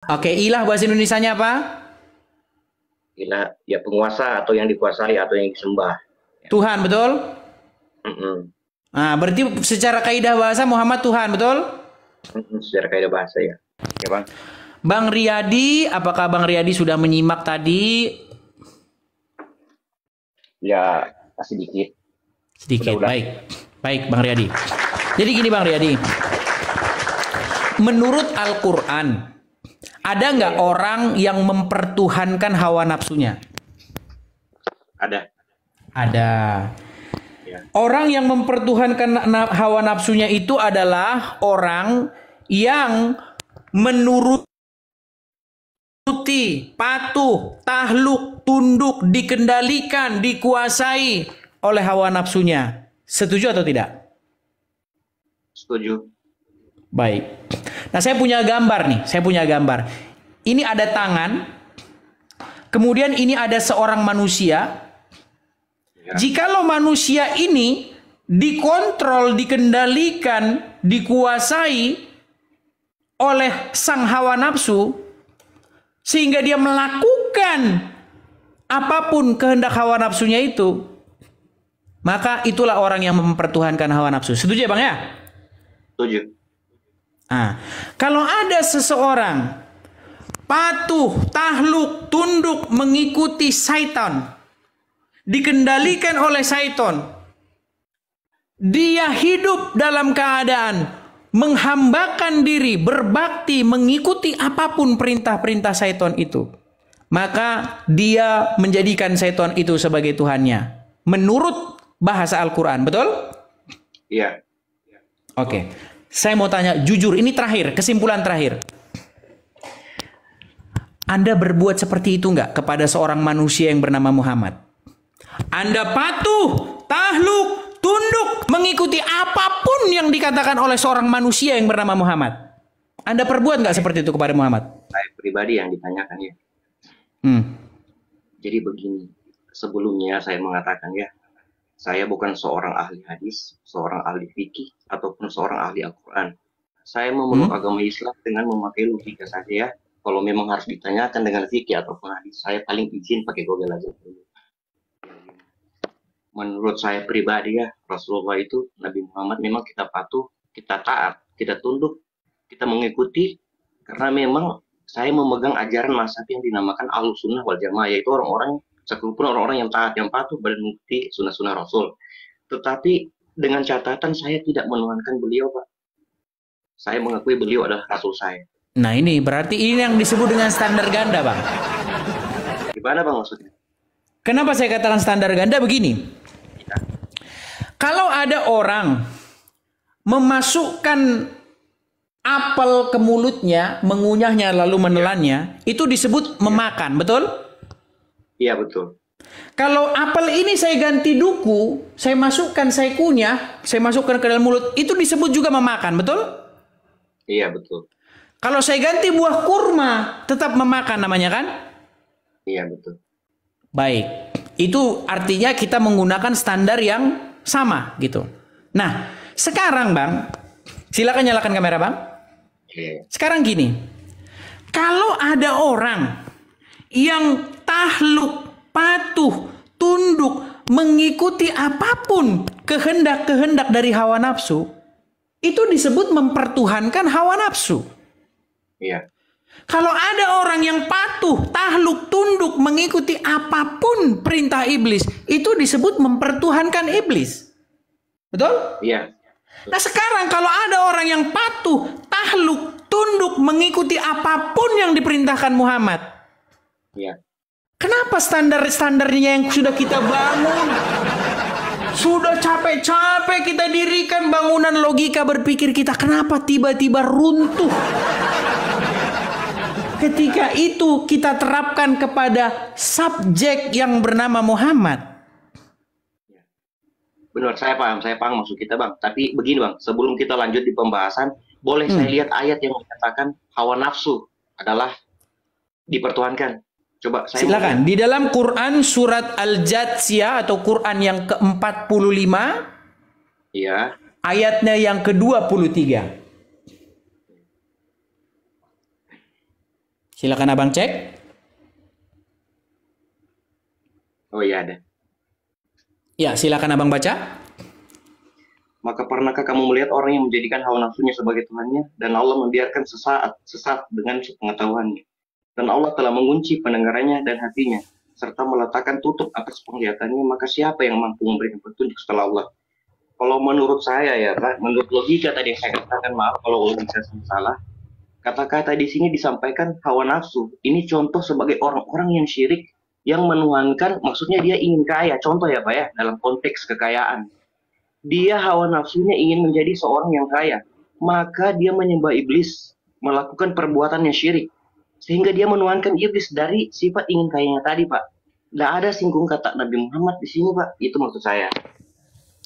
Oke, ilah bahasa Indonesianya apa? Ilah ya penguasa atau yang dikuasai atau yang disembah. Ya. Tuhan, betul? Mm-mm. Nah, berarti secara kaidah bahasa Muhammad Tuhan, betul? Secara kaidah bahasa ya. Ya bang. Bang Riyadi, apakah Bang Riyadi sudah menyimak tadi? Ya sedikit. Sedikit, Udah. baik. Baik, Bang Riyadi. Jadi gini Bang Riyadi. Menurut Al-Quran, ada nggak orang yang mempertuhankan hawa nafsunya? Ada. Ada. Ya. Orang yang mempertuhankan hawa nafsunya itu adalah orang yang menuruti, patuh, tahluk, tunduk, dikendalikan, dikuasai oleh hawa nafsunya. Setuju atau tidak? Setuju. Baik. Nah, saya punya gambar nih. Saya punya gambar. Ini ada tangan. Kemudian ini ada seorang manusia. Ya. Jikalau manusia ini dikontrol, dikendalikan, dikuasai oleh sang hawa nafsu, sehingga dia melakukan apapun kehendak hawa nafsunya itu, maka itulah orang yang mempertuhankan hawa nafsu. Setuju ya Bang ya? Setuju. Nah, kalau ada seseorang patuh, tahluk, tunduk mengikuti syaitan, dikendalikan oleh syaitan, dia hidup dalam keadaan menghambakan diri, berbakti, mengikuti apapun perintah-perintah syaitan itu, maka dia menjadikan syaitan itu sebagai Tuhannya. Menurut bahasa Al-Quran, betul? Iya. Oke. Saya mau tanya jujur, ini terakhir, kesimpulan terakhir. Anda berbuat seperti itu nggak kepada seorang manusia yang bernama Muhammad? Anda patuh, tahluk, tunduk, mengikuti apapun yang dikatakan oleh seorang manusia yang bernama Muhammad. Anda perbuat nggak seperti itu kepada Muhammad? Saya pribadi yang ditanyakan ya. Jadi begini, sebelumnya saya mengatakan ya, saya bukan seorang ahli hadis, seorang ahli fikih, ataupun seorang ahli Al-Quran. Saya memeluk agama Islam dengan memakai logika saja ya. Kalau memang harus ditanyakan dengan fikih ataupun hadis, saya paling izin pakai Google aja. Menurut saya pribadi ya, Rasulullah itu, Nabi Muhammad memang kita patuh, kita taat, kita tunduk, kita mengikuti, karena memang saya memegang ajaran mazhab yang dinamakan Ahlussunnah wal Jamaah, yaitu orang-orang sekalipun orang-orang yang taat, yang patuh dan mengikuti sunnah-sunnah Rasul. Tetapi dengan catatan saya tidak menuhankan beliau, Pak. Saya mengakui beliau adalah Rasul saya. Nah ini berarti ini yang disebut dengan standar ganda, Bang. Gimana Bang maksudnya? Kenapa saya katakan standar ganda begini? Ya. Kalau ada orang memasukkan apel ke mulutnya, mengunyahnya lalu menelannya, itu disebut memakan, betul? Iya betul. Kalau apel ini saya ganti duku, saya masukkan, saya kunyah, saya masukkan ke dalam mulut, itu disebut juga memakan, betul? Iya betul. Kalau saya ganti buah kurma, tetap memakan namanya kan? Iya betul. Baik, itu artinya kita menggunakan standar yang sama gitu. Nah, sekarang Bang, silakan nyalakan kamera Bang. Oke. Sekarang gini, kalau ada orang yang tahluk, patuh, tunduk, mengikuti apapun kehendak-kehendak dari hawa nafsu, itu disebut mempertuhankan hawa nafsu. Iya. Kalau ada orang yang patuh, tahluk, tunduk, mengikuti apapun perintah iblis, itu disebut mempertuhankan iblis. Betul? Iya. Nah sekarang kalau ada orang yang patuh, tahluk, tunduk, mengikuti apapun yang diperintahkan Muhammad, Iya. kenapa standar-standarnya yang sudah kita bangun, sudah capek-capek kita dirikan bangunan logika berpikir kita, kenapa tiba-tiba runtuh? Ketika itu kita terapkan kepada subjek yang bernama Muhammad. Benar, saya paham maksud kita Bang. Tapi begini Bang, sebelum kita lanjut di pembahasan, boleh saya lihat ayat yang mengatakan hawa nafsu adalah dipertuhankan. Coba saya silakan. Di dalam Quran surat Al-Jathiyah atau Quran yang ke-45, iya. Ayatnya yang ke-23. Silakan Abang cek. Oh iya ada. Ya, silakan Abang baca. Maka pernahkah kamu melihat orang yang menjadikan hawa nafsunya sebagai Tuhannya, dan Allah membiarkan sesaat sesat dengan sepengetahuannya. Dan Allah telah mengunci pendengarannya dan hatinya, serta meletakkan tutup atas penglihatannya, maka siapa yang mampu memberikan petunjuk setelah Allah? Kalau menurut saya ya Pak, menurut logika tadi yang saya katakan, maaf kalau logika saya salah, kata-kata di sini disampaikan hawa nafsu. Ini contoh sebagai orang-orang yang syirik, yang menuhankan, maksudnya dia ingin kaya. Contoh ya Pak ya, dalam konteks kekayaan. Dia hawa nafsunya ingin menjadi seorang yang kaya. Maka dia menyembah iblis, melakukan perbuatan yang syirik. Sehingga dia menuhankan iblis dari sifat ingin kayanya tadi Pak. Tidak ada singgung kata Nabi Muhammad di sini Pak. Itu maksud saya.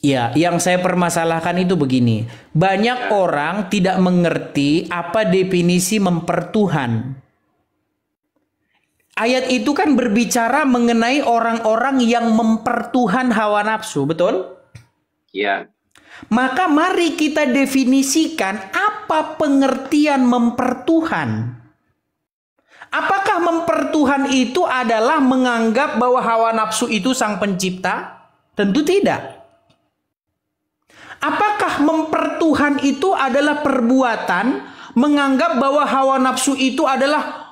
Ya, yang saya permasalahkan itu begini. Banyak orang tidak mengerti apa definisi mempertuhan. Ayat itu kan berbicara mengenai orang-orang yang mempertuhan hawa nafsu, betul? Ya. Maka mari kita definisikan apa pengertian mempertuhan. Apakah mempertuhan itu adalah menganggap bahwa hawa nafsu itu sang pencipta? Tentu tidak. Apakah mempertuhan itu adalah perbuatan menganggap bahwa hawa nafsu itu adalah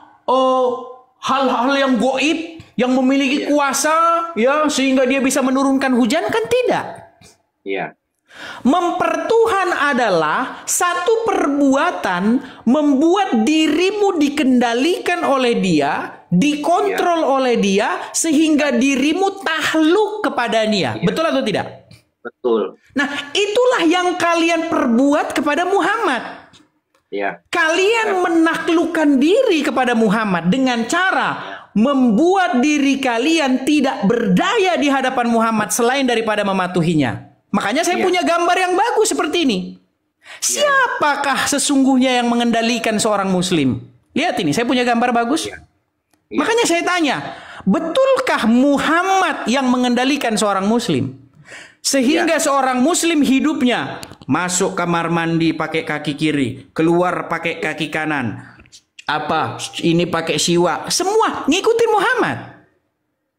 hal-hal yang goib, yang memiliki kuasa, ya, sehingga dia bisa menurunkan hujan? Kan tidak. Iya. Mempertuhan adalah satu perbuatan membuat dirimu dikendalikan oleh dia, dikontrol oleh dia, sehingga dirimu takluk kepada dia. Betul atau tidak? Betul. Nah, itulah yang kalian perbuat kepada Muhammad. Ya. Kalian menaklukkan diri kepada Muhammad dengan cara membuat diri kalian tidak berdaya di hadapan Muhammad selain daripada mematuhinya. Makanya saya punya gambar yang bagus seperti ini. Siapakah sesungguhnya yang mengendalikan seorang muslim? Lihat ini, saya punya gambar bagus. Makanya saya tanya, betulkah Muhammad yang mengendalikan seorang muslim? Sehingga seorang muslim hidupnya masuk kamar mandi pakai kaki kiri, keluar pakai kaki kanan. Ini pakai siwak. Semua ngikutin Muhammad.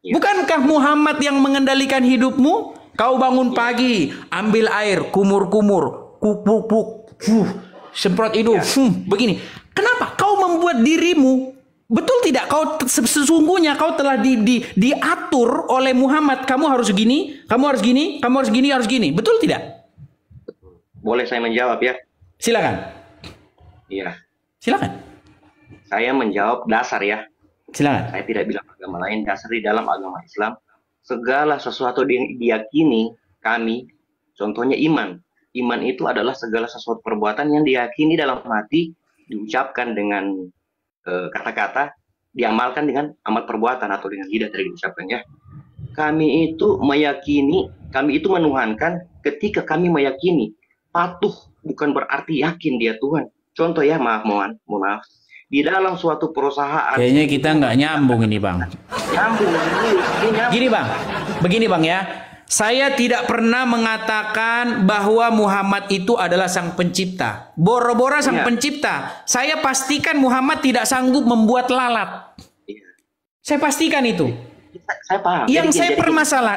Bukankah Muhammad yang mengendalikan hidupmu? Kau bangun pagi, ambil air, kumur-kumur, puk-puk, semprot hidung, begini. Kenapa? Kau membuat dirimu, betul tidak? Kau sesungguhnya kau telah diatur oleh Muhammad. Kamu harus gini, kamu harus gini, kamu harus gini, harus gini. Betul tidak? Boleh saya menjawab ya? Silakan. Iya. Silakan. Saya menjawab dasar ya. Silakan. Saya tidak bilang agama lain, dasar di dalam agama Islam. Segala sesuatu yang diyakini kami, contohnya iman. Iman itu adalah segala sesuatu perbuatan yang diyakini dalam hati, diucapkan dengan kata-kata, diamalkan dengan amal perbuatan atau dengan lidah tadi diucapkan ya. Kami itu meyakini, kami itu menuhankan ketika kami meyakini. Patuh bukan berarti yakin dia Tuhan. Contoh ya, mohon maaf. Di dalam suatu perusahaan. Kayaknya kita nggak nyambung ini Bang. Nyambung. Gini Bang, begini Bang ya. Saya tidak pernah mengatakan bahwa Muhammad itu adalah sang pencipta. Boro-boro sang pencipta. Saya pastikan Muhammad tidak sanggup membuat lalat. Saya pastikan itu. Saya paham.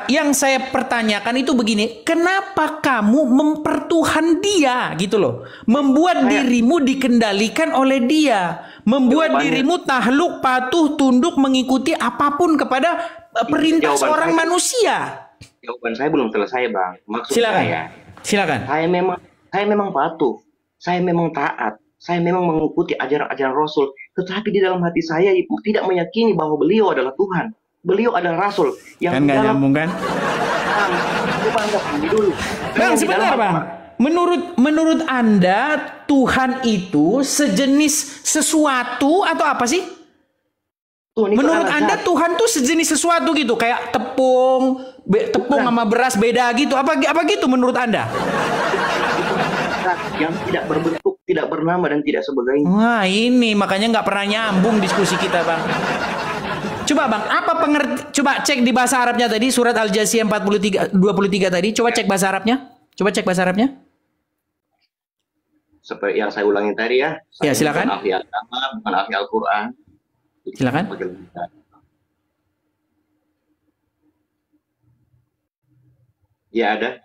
Yang saya pertanyakan itu begini, kenapa kamu mempertuhan dia gitu loh? Membuat dirimu dikendalikan oleh dia, membuat dirimu takluk, patuh, tunduk, mengikuti apapun kepada perintah seorang manusia. Jawaban saya belum selesai, Bang. Maksud Silakan. Saya memang patuh, saya memang taat, saya memang mengikuti ajaran-ajaran Rasul, tetapi di dalam hati saya tidak meyakini bahwa beliau adalah Tuhan. Beliau adalah Rasul yang kan nggak nyambung kan? Bang, sebentar Bang. Menurut Anda Tuhan itu sejenis sesuatu atau apa sih? Menurut Anda Tuhan tuh sejenis sesuatu gitu, kayak tepung sama beras beda gitu. Apa gitu menurut Anda? Yang tidak berbentuk, tidak bernama dan tidak sebagainya. Wah, ini makanya nggak pernah nyambung diskusi kita, Bang. Coba Bang, coba cek di bahasa Arabnya tadi, surat Al-Jasiyah 23 tadi, coba cek bahasa Arabnya. Coba cek bahasa Arabnya. Seperti yang saya ulangi tadi ya. Ya, silakan. Bukan ahli agama, bukan ahli Al-Qur'an. Silakan. Ya ada.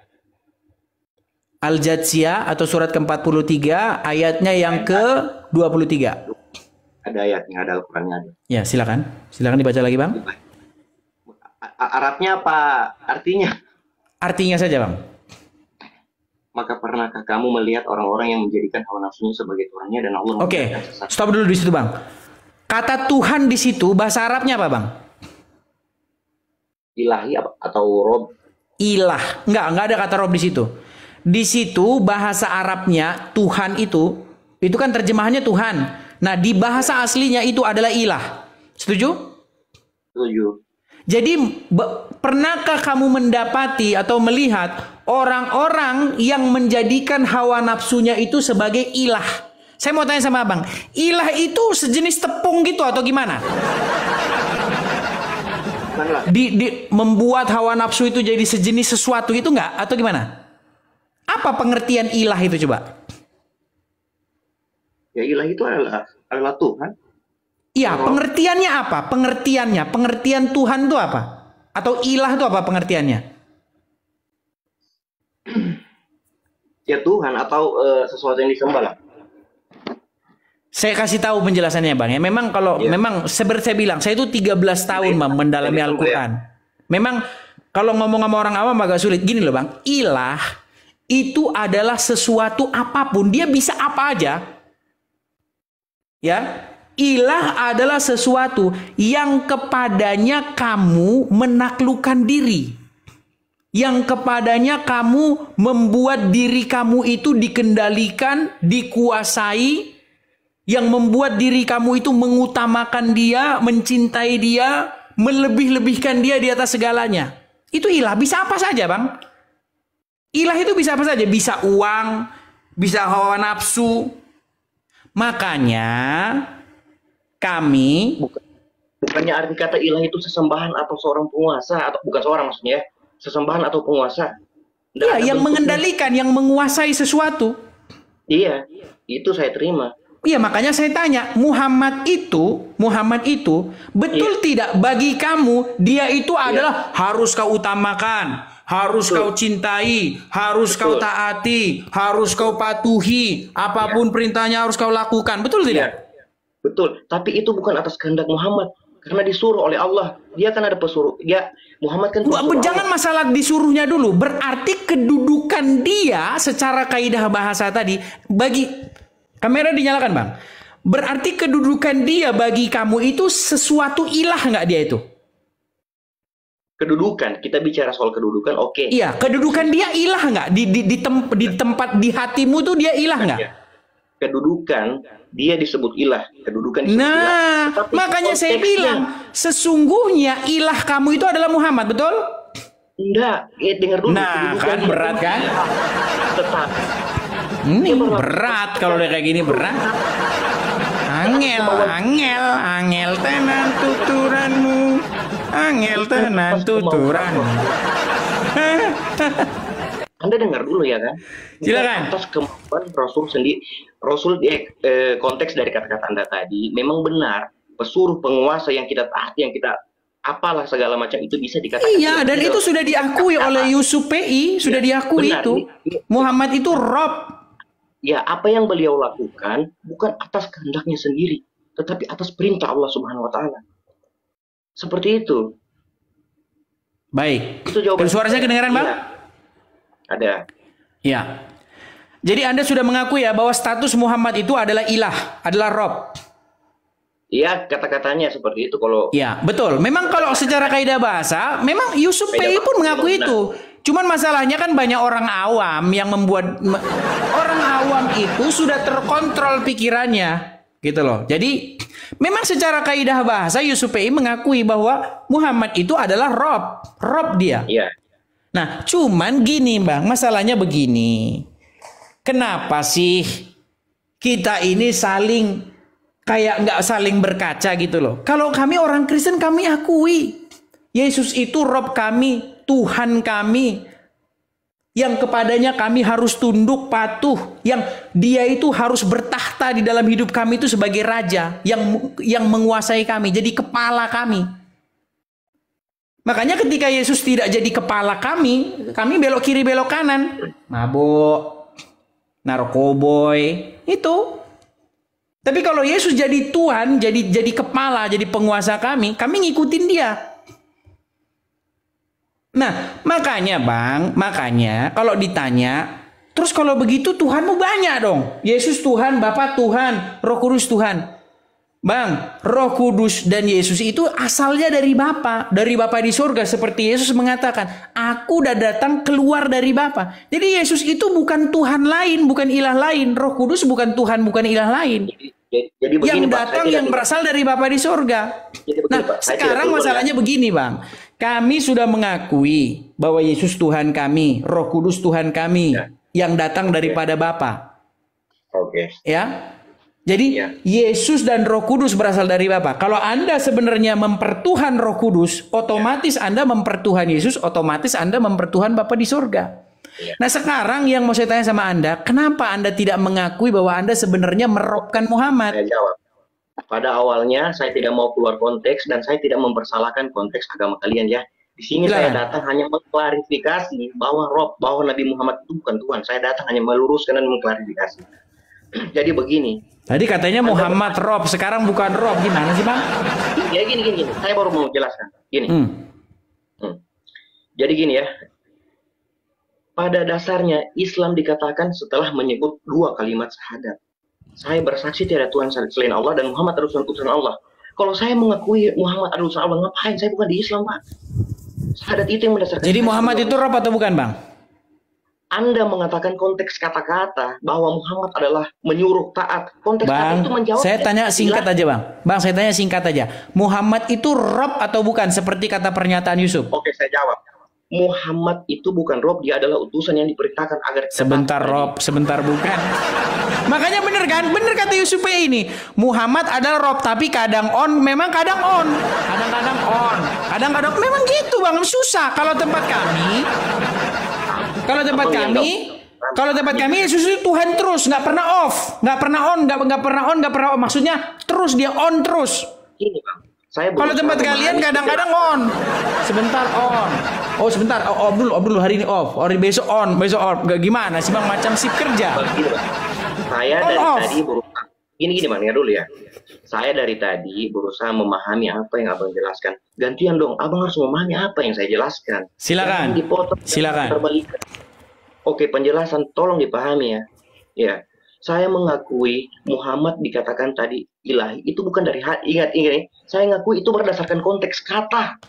Al-Jathiyah atau surat ke-43 ayatnya yang ke-23. Ada ayatnya, ada Al-Qur'annya ada. Ya, silakan. Silakan dibaca lagi, Bang. Arabnya apa artinya? Artinya saja, Bang. Maka pernahkah kamu melihat orang-orang yang menjadikan hawa nafsunya sebagai Tuhannya dan Allah Oke, membiarkan sesat? stop dulu di situ, Bang. Kata Tuhan di situ bahasa Arabnya apa, Bang? Ilahi atau Rob? Ilah. Enggak ada kata Rob di situ. Di situ bahasa Arabnya Tuhan itu kan terjemahannya Tuhan. Nah, di bahasa aslinya itu adalah ilah. Setuju? Setuju. Jadi pernahkah kamu mendapati atau melihat orang-orang yang menjadikan hawa nafsunya itu sebagai ilah? Saya mau tanya sama Abang, ilah itu sejenis tepung gitu atau gimana? Membuat hawa nafsu itu jadi sejenis sesuatu itu enggak? Atau gimana? Apa pengertian ilah itu coba? Ya ilah itu adalah Tuhan. Iya, pengertiannya apa? Pengertian Tuhan itu apa? Atau ilah itu apa pengertiannya? Ya Tuhan atau sesuatu yang disembah lah. Saya kasih tahu penjelasannya, Bang. Ya, memang kalau memang seperti saya bilang, saya itu 13 tahun Bang, mendalami Al-Qur'an. Memang kalau ngomong sama orang awam agak sulit. Gini loh, Bang. Ilah itu adalah sesuatu apapun, dia bisa apa aja. Ya. Ilah adalah sesuatu yang kepadanya kamu menaklukkan diri. Yang kepadanya kamu membuat diri kamu itu dikendalikan, dikuasai, yang membuat diri kamu itu mengutamakan dia, mencintai dia, melebih-lebihkan dia di atas segalanya. Itu ilah, bisa apa saja, Bang. Ilah itu bisa apa saja, bisa uang, bisa hawa nafsu. Makanya kami bukannya arti kata ilah itu sesembahan atau seorang penguasa, atau bukan seorang maksudnya, sesembahan atau penguasa. Iya, yang mengendalikan, yang menguasai sesuatu. Iya, itu saya terima. Iya, makanya saya tanya, Muhammad itu betul tidak bagi kamu dia itu adalah harus kau utamakan, harus kau cintai, harus kau taati, harus kau patuhi, apapun perintahnya harus kau lakukan. Betul tidak? Betul, tapi itu bukan atas kehendak Muhammad, karena disuruh oleh Allah. Dia kan ada pesuruh. Ya, Muhammad kan jangan Allah. Masalah disuruhnya dulu. Berarti kedudukan dia secara kaidah bahasa tadi bagi kamera dinyalakan, Bang. Berarti kedudukan dia bagi kamu itu sesuatu ilah nggak dia itu? Kedudukan, kita bicara soal kedudukan, oke. Iya, kedudukan dia ilah nggak? Di tempat di hatimu tuh dia ilah nggak? Kedudukan dia disebut ilah, kedudukan disebut ilah. Tetapi makanya saya bilang sesungguhnya ilah kamu itu adalah Muhammad, betul? Enggak, dengar dulu. Nah, kan berat kan? Tetap. Ini berat kalau udah kayak gini, berat. Angel tenan tuturanmu. Angel tenan tuturanmu. Anda dengar dulu ya kan? Silakan. Atas kemampuan Rasul sendiri, Rasul konteks dari kata-kata Anda tadi memang benar. Pesuruh penguasa yang kita taati, yang kita apalah segala macam itu bisa dikatakan. Iya, dan itu sudah diakui oleh Yusuf PI, sudah diakui benar, itu. Muhammad itu Rob. Ya, apa yang beliau lakukan bukan atas kehendaknya sendiri, tetapi atas perintah Allah Subhanahu wa taala. Seperti itu. Baik. Itu jawaban. Suara saya kedengaran, Bang? Ya. Ada. Ya. Jadi Anda sudah mengakui ya bahwa status Muhammad itu adalah ilah, adalah Rob. Iya, kata-katanya seperti itu kalau. Ya, betul. Memang kalau secara kaidah bahasa, memang Yusuf PI pun mengakui itu. Cuman masalahnya kan banyak orang awam yang membuat orang awam itu sudah terkontrol pikirannya, gitu loh. Jadi memang secara kaidah bahasa Yusuf PI mengakui bahwa Muhammad itu adalah Rob dia. Iya. Nah, cuman gini, Bang, masalahnya begini. Kenapa sih kita ini saling kayak nggak saling berkaca gitu loh? Kalau kami orang Kristen kami akui Yesus itu Rob kami, Tuhan kami. yang kepadanya kami harus tunduk patuh, yang dia itu harus bertahta di dalam hidup kami itu sebagai raja yang menguasai kami, jadi kepala kami. Makanya ketika Yesus tidak jadi kepala kami belok kiri belok kanan, mabuk, narkoboy, itu. Tapi kalau Yesus jadi Tuhan, jadi kepala, jadi penguasa kami ngikutin dia. Nah, makanya Bang, kalau ditanya, terus kalau begitu Tuhanmu banyak dong. Yesus Tuhan, Bapa Tuhan, Roh Kudus Tuhan. Bang, Roh Kudus dan Yesus itu asalnya dari Bapa di surga, seperti Yesus mengatakan, aku udah datang keluar dari Bapa. Jadi Yesus itu bukan Tuhan lain, bukan ilah lain. Roh Kudus bukan Tuhan, bukan ilah lain. Jadi begini, yang datang yang berasal dari Bapa di surga. Nah, sekarang masalahnya begini, Bang. Kami sudah mengakui bahwa Yesus Tuhan kami, Roh Kudus Tuhan kami, yang datang daripada Bapa. Oke. Ya. Jadi Yesus dan Roh Kudus berasal dari Bapa. Kalau Anda sebenarnya mempertuhan Roh Kudus, otomatis Anda mempertuhan Yesus, otomatis Anda mempertuhan Bapa di surga. Nah, sekarang yang mau saya tanya sama Anda, kenapa Anda tidak mengakui bahwa Anda sebenarnya merobkan Muhammad? Saya jawab. Pada awalnya saya tidak mau keluar konteks dan saya tidak mempersalahkan konteks agama kalian ya. Di sini saya datang hanya mengklarifikasi bahwa Nabi Muhammad itu bukan Tuhan. Saya datang hanya meluruskan dan mengklarifikasi. Jadi begini. Tadi katanya Muhammad Rob, sekarang bukan Rob. Gimana sih, Bang? Ya gini. Saya baru mau jelaskan. Gini. Jadi gini ya. Pada dasarnya Islam dikatakan setelah menyebut 2 kalimat syahadat. Saya bersaksi tiada Tuhan selain Allah dan Muhammad adalah utusan Allah. Kalau saya mengakui Muhammad adalah utusan Allah, ngapain? Saya bukan di Islam, Pak. Syahadat itu yang mendasarkan. Jadi Muhammad itu Rob atau bukan, Bang? Anda mengatakan konteks kata-kata bahwa Muhammad adalah menyuruh taat. Konteks Bang, kata itu menjawab. Saya tanya singkat aja, Bang. Bang, saya tanya singkat aja. Muhammad itu Rob atau bukan seperti kata pernyataan Yusuf? Oke, saya jawab. Muhammad itu bukan Rob, dia adalah utusan yang diperintahkan agar sebentar Rob, sebentar bukan. Makanya bener kan? Bener kata Yusuf ini. Muhammad adalah Rob, tapi kadang on, memang kadang on. Kadang-kadang on. Kadang-kadang memang gitu, Bang. Susah kalau tempat kami. Kalau tempat kami Yesus itu Tuhan terus, nggak pernah off, nggak pernah on, nggak pernah off. Maksudnya terus dia on terus. Ini Bang, kalau tempat kalian kadang-kadang on, sebentar on, oh sebentar, off dulu hari ini off, besok on, nggak gimana sih Bang, macam sip kerja. Saya dari tadi berusaha, gini Bang, ya dulu ya. Saya dari tadi berusaha memahami apa yang Abang jelaskan. Gantian dong, Abang harus memahami apa yang saya jelaskan. Silakan. Silakan. Oke, penjelasan tolong dipahami ya. Ya, saya mengakui Muhammad dikatakan tadi ilahi itu bukan dari hati. Ingat ini, saya ngakui itu berdasarkan konteks kata.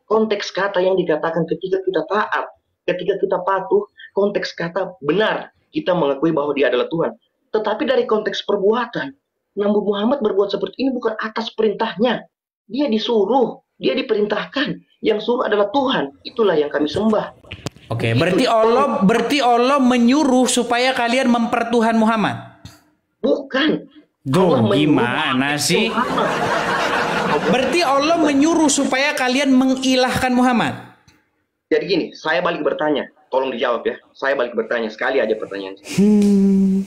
Konteks kata yang dikatakan ketika kita taat, ketika kita patuh, konteks kata benar kita mengakui bahwa dia adalah Tuhan. Tetapi dari konteks perbuatan, Nabi Muhammad berbuat seperti ini bukan atas perintahnya. Dia disuruh, dia diperintahkan. Yang suruh adalah Tuhan. Itulah yang kami sembah. Oke, berarti Allah menyuruh supaya kalian mempertuhan Muhammad. Bukan. Duh, gimana sih? Berarti Allah menyuruh supaya kalian mengilahkan Muhammad. Jadi gini, saya balik bertanya. Tolong dijawab ya. Saya balik bertanya sekali aja pertanyaan.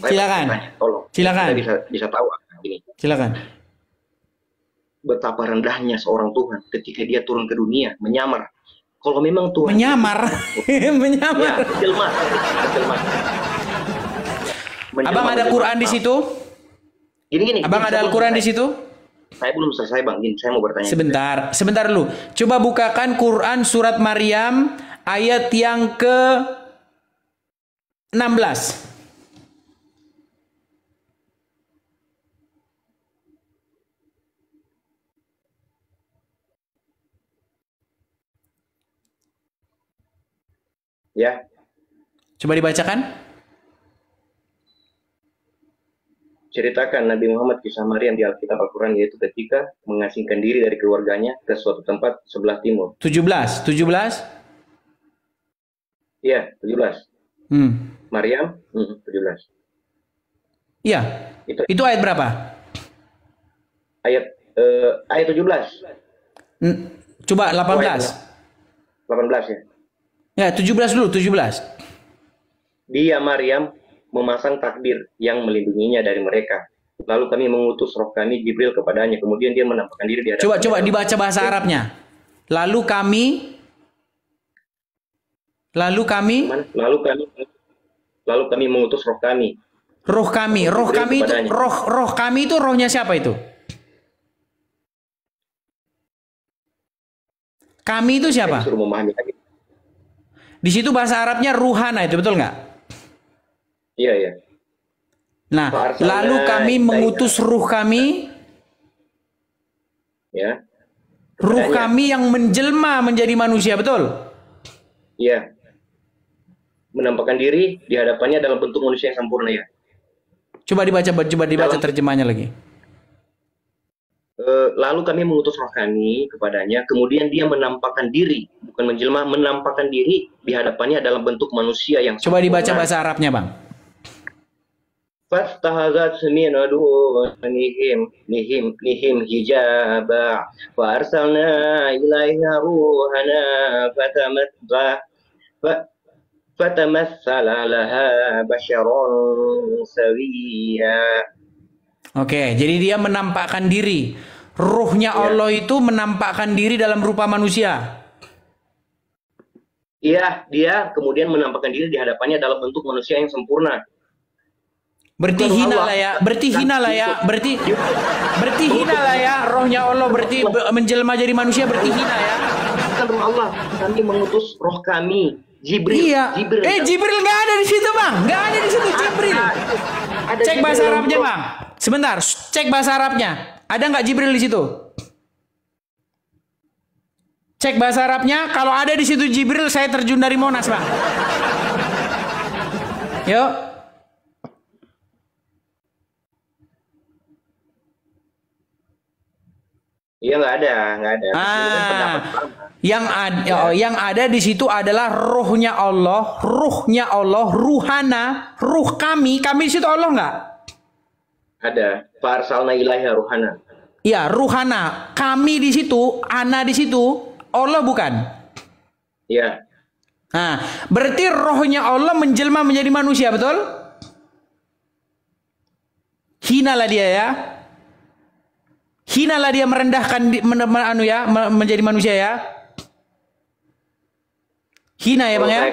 Silakan. Tolong. Silakan. Kita bisa tahu ini. Silakan. Betapa rendahnya seorang Tuhan ketika dia turun ke dunia menyamar. Kalau memang Tuhan menyamar. Menyamar. Ya, jelma. Abang ada Quran di situ? Gini. Abang ada Al-Quran di situ? Saya belum selesai Bang. Gini, saya mau bertanya. Sebentar dulu. Coba bukakan Quran surat Maryam ayat yang ke-16. Ya. Coba dibacakan. Ceritakan Nabi Muhammad kisah Maryam di Alkitab Al-Quran, yaitu ketika mengasingkan diri dari keluarganya ke suatu tempat sebelah timur. 17. Iya, 17. Maryam, 17. Iya. Itu ayat berapa? Ayat 17. Coba 18. 18 ya. Ya, 17 dulu, 17. dia Maryam memasang takdir yang melindunginya dari mereka. Lalu kami mengutus roh kami Jibril kepadanya. Kemudian dia menampakkan diri di hadapan. Coba dibaca bahasa Arabnya. Lalu kami Lalu kami mengutus roh kami. Roh kami itu roh kami itu rohnya siapa itu? Kami itu siapa? Suruh memahami lagi. Di situ bahasa Arabnya ruhana itu, betul nggak? Iya, iya. Nah, lalu kami mengutus ruh kami. Ya. Ruh kami yang menjelma menjadi manusia, betul? Iya. Menampakkan diri di hadapannya dalam bentuk manusia yang sempurna, ya. Coba dibaca terjemahnya lagi. Lalu kami mengutus roh kami kepadanya, kemudian dia menampakkan diri, bukan menjelma, menampakkan diri di hadapannya dalam bentuk manusia yang Coba dibaca bahasa Arabnya, Bang. Fastahazat min nihim hijaba fa arsalna ilaiha ruhana fatamassala laha basyaron sawiya. Oke, jadi dia menampakkan diri. Ruhnya Allah itu menampakkan diri dalam rupa manusia. Iya, dia kemudian menampakkan diri di hadapannya dalam bentuk manusia yang sempurna. Berarti hina lah ya, berarti hina lah ya, rohnya Allah berarti menjelma jadi manusia, berarti hina ya. Bukan roh Allah, kami mengutus roh kami, Jibril. Iya. Jibril nggak ada di situ, Bang, nggak ada di situ Jibril. Cek bahasa Arabnya, Bang. Sebentar, cek bahasa Arabnya. Ada nggak Jibril di situ? Cek bahasa Arabnya. Kalau ada di situ Jibril, saya terjun dari Monas, Bang. Yuk. Iya, nggak ada. Yang ada di situ adalah rohnya Allah, ruhana, ruh kami di situ Allah nggak? Ada. Farsalna ilaiha ruhana. Iya, ruhana. Kami di situ, ana di situ, Allah bukan? Iya. Nah, berarti rohnya Allah menjelma menjadi manusia, betul? Hinalah dia ya. Hinalah dia merendahkan menjadi manusia ya. Hina ya, Bang ya?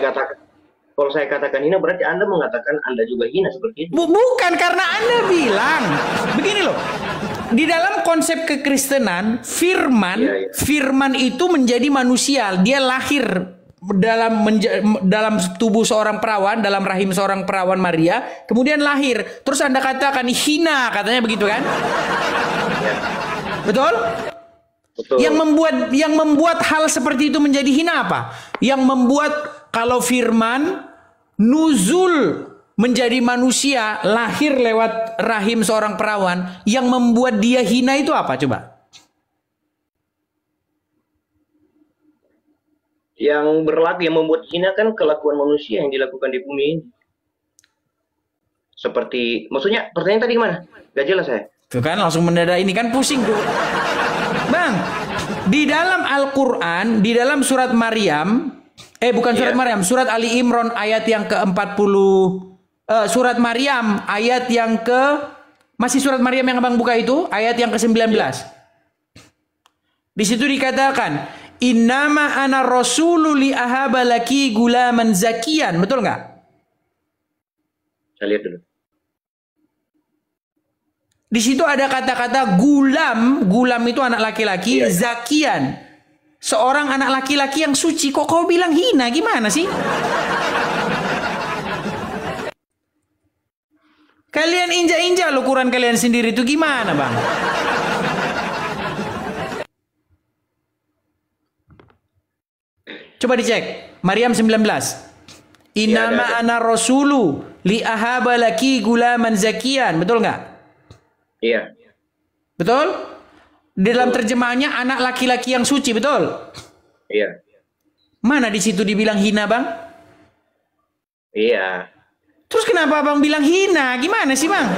Kalau saya katakan hina, berarti Anda mengatakan Anda juga hina seperti itu. Bukan, karena Anda bilang begini loh. Di dalam konsep kekristenan, firman itu menjadi manusia. Dia lahir dalam tubuh seorang perawan, dalam rahim seorang perawan Maria, kemudian lahir. Terus Anda katakan hina, katanya begitu kan? Ya. Betul? Betul. Yang membuat hal seperti itu menjadi hina apa? Yang membuat kalau firman nuzul menjadi manusia, lahir lewat rahim seorang perawan, yang membuat dia hina itu apa coba? Yang berlaku, yang membuat hina kan kelakuan manusia yang dilakukan di bumi ini. Seperti, maksudnya pertanyaan tadi gimana? Gak jelas saya. Tuh kan langsung mendadak, ini kan pusing tuh. Bang, di dalam Al-Quran, di dalam surat Maryam, surat Ali Imran ayat yang ke-40, surat Maryam ayat yang masih surat Maryam yang Abang buka itu, ayat yang ke-19. Di situ dikatakan, innama ana rasulu li ahaba laki gulaman zakian, betul nggak? Saya lihat dulu. Di situ ada kata-kata gulam itu anak laki-laki, zakian, seorang anak laki-laki yang suci. Kok kau bilang hina? Gimana sih? Kalian injak-injak lo Quran kalian sendiri itu gimana, Bang? Coba dicek. Maryam 19. Innama ana rasulu li ahaba laki gulaman zakian. Betul nggak? Iya. Betul? Di dalam terjemahannya anak laki-laki yang suci, betul? Iya. Mana di situ dibilang hina, Bang? Iya. Terus kenapa Bang bilang hina? Gimana sih, Bang?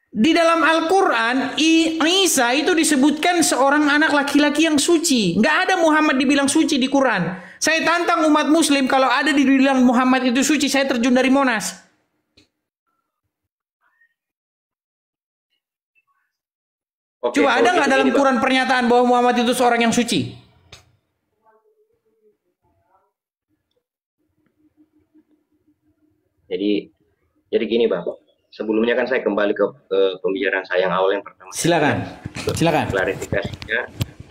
Di dalam Al-Quran, Isa itu disebutkan seorang anak laki-laki yang suci. Nggak ada Muhammad dibilang suci di Quran. Saya tantang umat muslim, kalau ada di bilang Muhammad itu suci, saya terjun dari Monas. Oke, Coba kalau ada nggak gitu dalam gini, Bang. Quran pernyataan bahwa Muhammad itu seorang yang suci? Jadi gini, Bang. Sebelumnya kan saya kembali ke pembicaraan saya yang awal yang pertama. Silakan. Silakan. Klarifikasinya,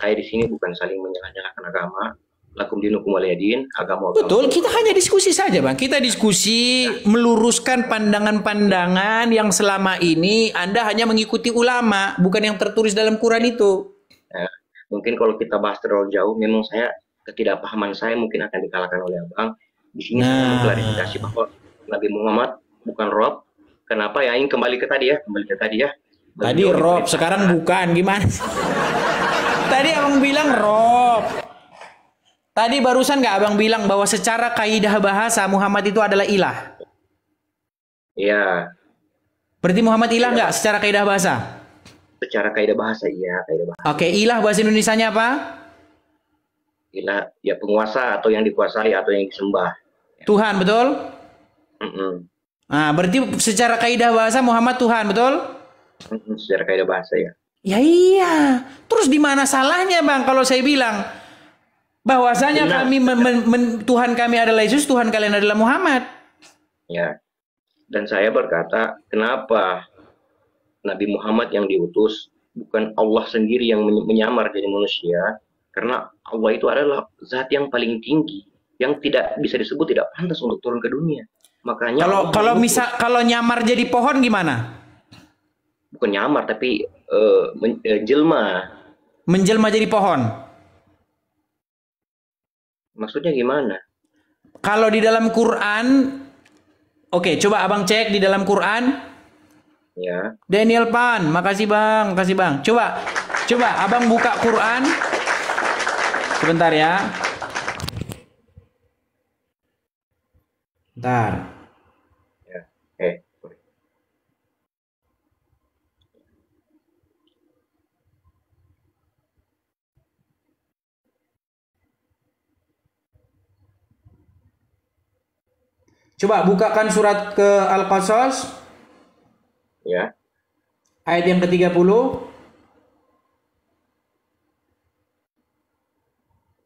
saya di sini bukan saling menyalahkan agama. Lakum dinukum waliyadin, agama. Betul, kita hanya diskusi saja, Bang. Kita diskusi meluruskan pandangan-pandangan yang selama ini Anda hanya mengikuti ulama, bukan yang tertulis dalam Quran itu. Ya, mungkin kalau kita bahas terlalu jauh, memang ketidakpahaman saya mungkin akan dikalahkan oleh Abang. Di sini saya mengklarifikasi bahwa Nabi Muhammad bukan Rob. Kenapa ya? Ini kembali ke tadi ya. Tadi Rob, sekarang bukan. Gimana? Tadi Abang bilang Rob. Tadi barusan nggak Abang bilang bahwa secara kaidah bahasa Muhammad itu adalah ilah? Iya. Berarti Muhammad ilah nggak secara kaidah bahasa? Secara kaidah bahasa, iya. Kaidah bahasa. Oke, ilah bahasa Indonesianya apa? Ilah, ya penguasa atau yang dikuasai atau yang disembah. Tuhan, betul? Nah, berarti secara kaidah bahasa Muhammad Tuhan, betul? Secara kaidah bahasa, ya. Ya iya. Terus di mana salahnya, Bang, kalau saya bilang bahwasanya Tuhan kami adalah Yesus, Tuhan kalian adalah Muhammad. Ya. Dan saya berkata, kenapa Nabi Muhammad yang diutus, bukan Allah sendiri yang menyamar jadi manusia? Karena Allah itu adalah zat yang paling tinggi, yang tidak bisa disebut tidak pantas untuk turun ke dunia. Makanya kalau nyamar jadi pohon gimana? Bukan nyamar, tapi jelma. Menjelma jadi pohon. Maksudnya gimana? Kalau di dalam Quran, oke, coba Abang cek di dalam Quran. Ya. Daniel Pan, makasih Bang. Coba Abang buka Quran. Sebentar ya. Bentar. Ya. Coba bukakan surat ke Al-Qasas. Ya. Ayat yang ke-30.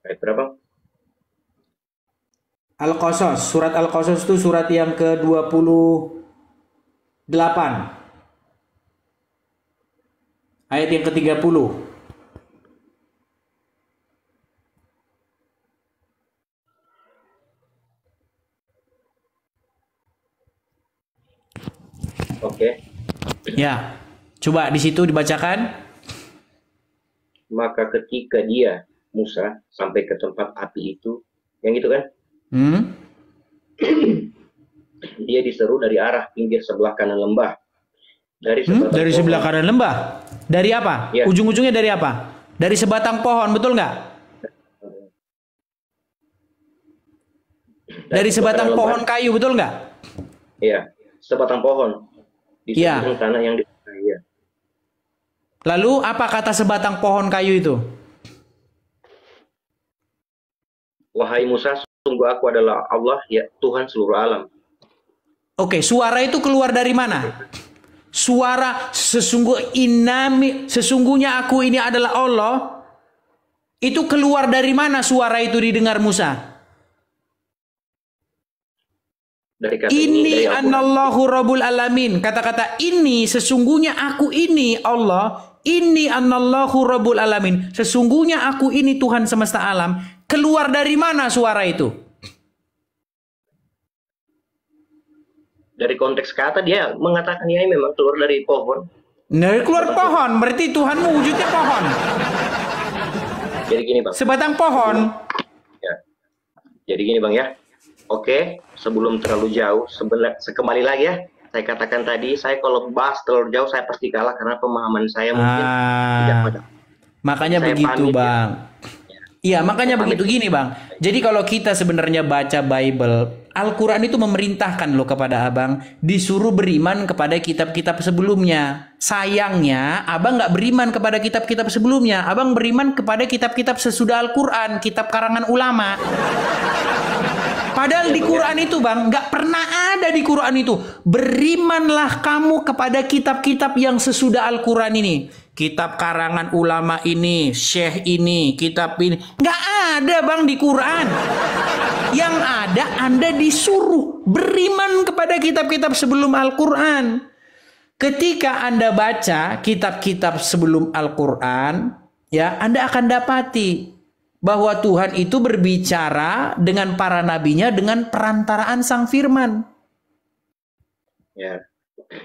Ayat berapa? Al-Qasas, surat Al-Qasas itu surat yang ke-28. Ayat yang ke-30. Oke. Ya. Coba di situ dibacakan. Maka ketika Musa sampai ke tempat api itu, yang itu kan? Dia diseru dari arah pinggir sebelah kanan lembah. Dari sebelah kanan lembah. Dari apa? Ya. Ujung-ujungnya dari apa? Dari sebatang pohon, betul nggak? Dari sebatang pohon kayu, betul nggak? Iya, sebatang pohon. Di sebelah tanah yang di ya. Lalu apa kata sebatang pohon kayu itu? Wahai Musa, sungguh aku adalah Allah, ya Tuhan seluruh alam. Oke, suara itu keluar dari mana? Suara sesungguhnya aku ini adalah Allah. Itu keluar dari mana suara itu didengar Musa? Dari kata ini anallahu rabbul alamin. Kata-kata ini sesungguhnya aku ini Allah. Ini anallahu rabbul alamin. Sesungguhnya aku ini Tuhan semesta alam. Keluar dari mana suara itu? Dari konteks kata dia mengatakan ya memang keluar dari pohon. Dari keluar pohon, berarti Tuhanmu wujudnya pohon. Jadi gini Bang. Sebatang pohon. Ya. Jadi gini Bang ya. Oke, sebelum terlalu jauh, kembali lagi ya. Saya katakan tadi, saya kalau bahas terlalu jauh, saya pasti kalah karena pemahaman saya mungkin tidak pada. Makanya saya begitu, Bang. Iya, makanya begitu gini, Bang. Jadi kalau kita sebenarnya baca Bible, Al-Quran itu memerintahkan loh kepada abang, disuruh beriman kepada kitab-kitab sebelumnya. Sayangnya, abang nggak beriman kepada kitab-kitab sebelumnya. Abang beriman kepada kitab-kitab sesudah Al-Quran, kitab karangan ulama. Padahal di Quran itu bang, nggak pernah ada di Quran itu. Berimanlah kamu kepada kitab-kitab yang sesudah Al-Quran ini. Kitab karangan ulama ini, syekh ini, kitab ini. Nggak ada bang di Quran. Yang ada Anda disuruh beriman kepada kitab-kitab sebelum Al-Quran. Ketika Anda baca kitab-kitab sebelum Al-Quran, ya Anda akan dapati bahwa Tuhan itu berbicara dengan para nabinya dengan perantaraan Sang Firman. Ya.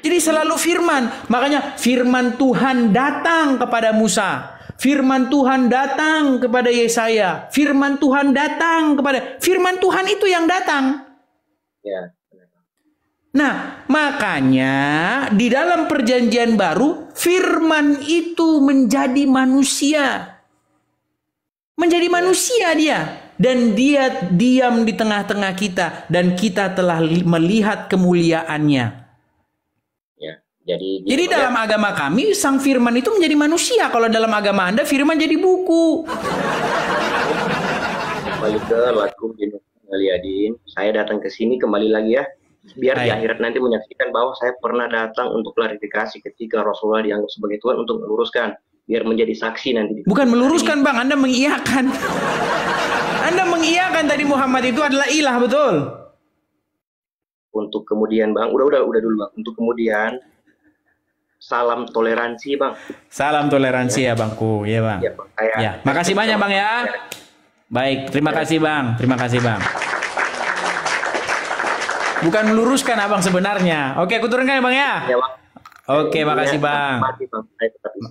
Jadi selalu firman. Makanya firman Tuhan datang kepada Musa. Firman Tuhan datang kepada Yesaya. Firman Tuhan datang kepada... Firman Tuhan itu yang datang. Ya. Nah, makanya di dalam perjanjian baru, firman itu menjadi manusia. Menjadi manusia dia. Dan dia diam di tengah-tengah kita. Dan kita telah melihat kemuliaannya. Ya. Jadi dalam agama kami, sang firman itu menjadi manusia. Kalau dalam agama Anda, firman jadi buku. Kembali ke lakum Dinuliyadin. Saya datang ke sini kembali lagi ya. Biar di akhirat nanti menyaksikan bahwa saya pernah datang untuk klarifikasi ketika Rasulullah dianggap sebagai Tuhan untuk meluruskan. Biar menjadi saksi nanti. Bukan meluruskan bang, Anda mengiyakan. Anda mengiyakan tadi Muhammad itu adalah ilah, betul? Untuk kemudian bang, udah dulu bang. Untuk kemudian salam toleransi bang. Salam toleransi ya bangku, ya bang. Ya, bang. Ya, makasih banyak bang ya. Baik, terima kasih bang, terima kasih bang. Bukan meluruskan abang sebenarnya. Oke, aku turunkan ya bang ya. Ya bang. Oke, makasih bang.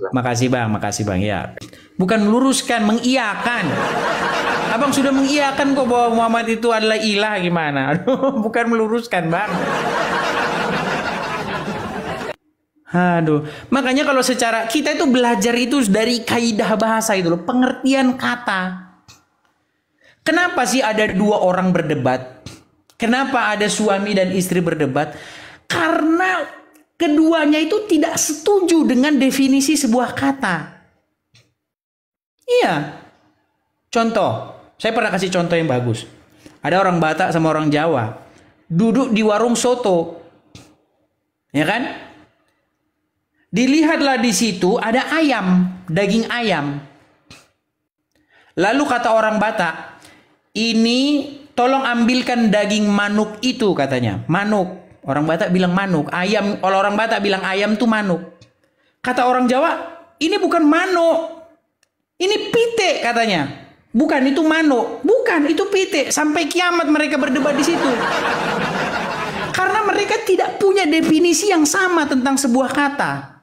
Makasih bang ya. Bukan meluruskan, mengiyakan. Abang sudah mengiyakan kok bahwa Muhammad itu adalah ilah gimana? Aduh, bukan meluruskan bang. Aduh, makanya kalau secara kita itu belajar itu dari kaidah bahasa itu loh, pengertian kata. Kenapa sih ada dua orang berdebat? Kenapa ada suami dan istri berdebat? Karena keduanya itu tidak setuju dengan definisi sebuah kata. Iya. Contoh, saya pernah kasih contoh yang bagus. Ada orang Batak sama orang Jawa duduk di warung soto. Ya kan? Dilihatlah di situ ada ayam, daging ayam. Lalu kata orang Batak, "Ini tolong ambilkan daging manuk itu," katanya. Manuk. Orang Batak bilang manuk. Ayam, kalau orang Batak bilang ayam tuh manuk. Kata orang Jawa, "Ini bukan manuk. Ini pitik," katanya. "Bukan, itu manuk." "Bukan, itu pitik." Sampai kiamat mereka berdebat di situ. Karena mereka tidak punya definisi yang sama tentang sebuah kata.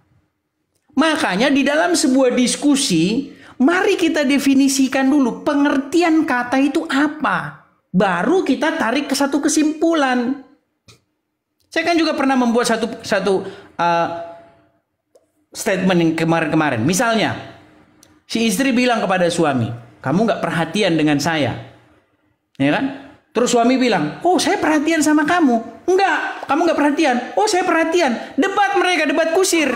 Makanya di dalam sebuah diskusi, mari kita definisikan dulu pengertian kata itu apa. Baru kita tarik ke satu kesimpulan. Saya kan juga pernah membuat satu statement yang kemarin-kemarin. Misalnya, si istri bilang kepada suami, "Kamu nggak perhatian dengan saya." Ya kan? Terus suami bilang, "Oh, saya perhatian sama kamu." "Enggak, kamu nggak perhatian." "Oh, saya perhatian." Debat mereka, debat kusir.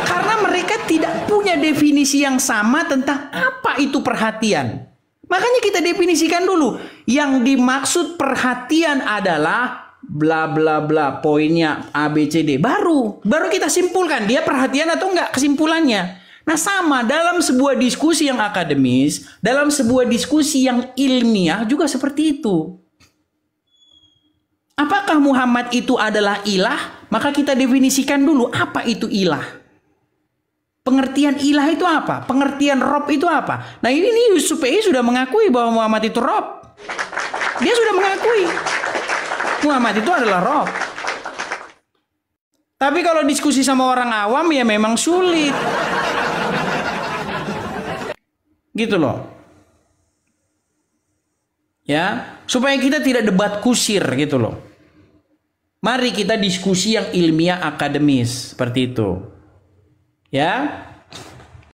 Karena mereka tidak punya definisi yang sama tentang apa itu perhatian. Makanya kita definisikan dulu. Yang dimaksud perhatian adalah bla bla bla, poinnya A B C D. Baru kita simpulkan dia perhatian atau enggak kesimpulannya. Nah, sama dalam sebuah diskusi yang akademis, dalam sebuah diskusi yang ilmiah juga seperti itu. Apakah Muhammad itu adalah ilah? Maka kita definisikan dulu apa itu ilah. Pengertian ilah itu apa? Pengertian Rob itu apa? Nah, ini Yusuf PI sudah mengakui bahwa Muhammad itu Rob. Dia sudah mengakui Muhammad itu adalah Rob. Tapi kalau diskusi sama orang awam ya memang sulit. Gitu loh. Ya, supaya kita tidak debat kusir gitu loh. Mari kita diskusi yang ilmiah akademis seperti itu. Ya.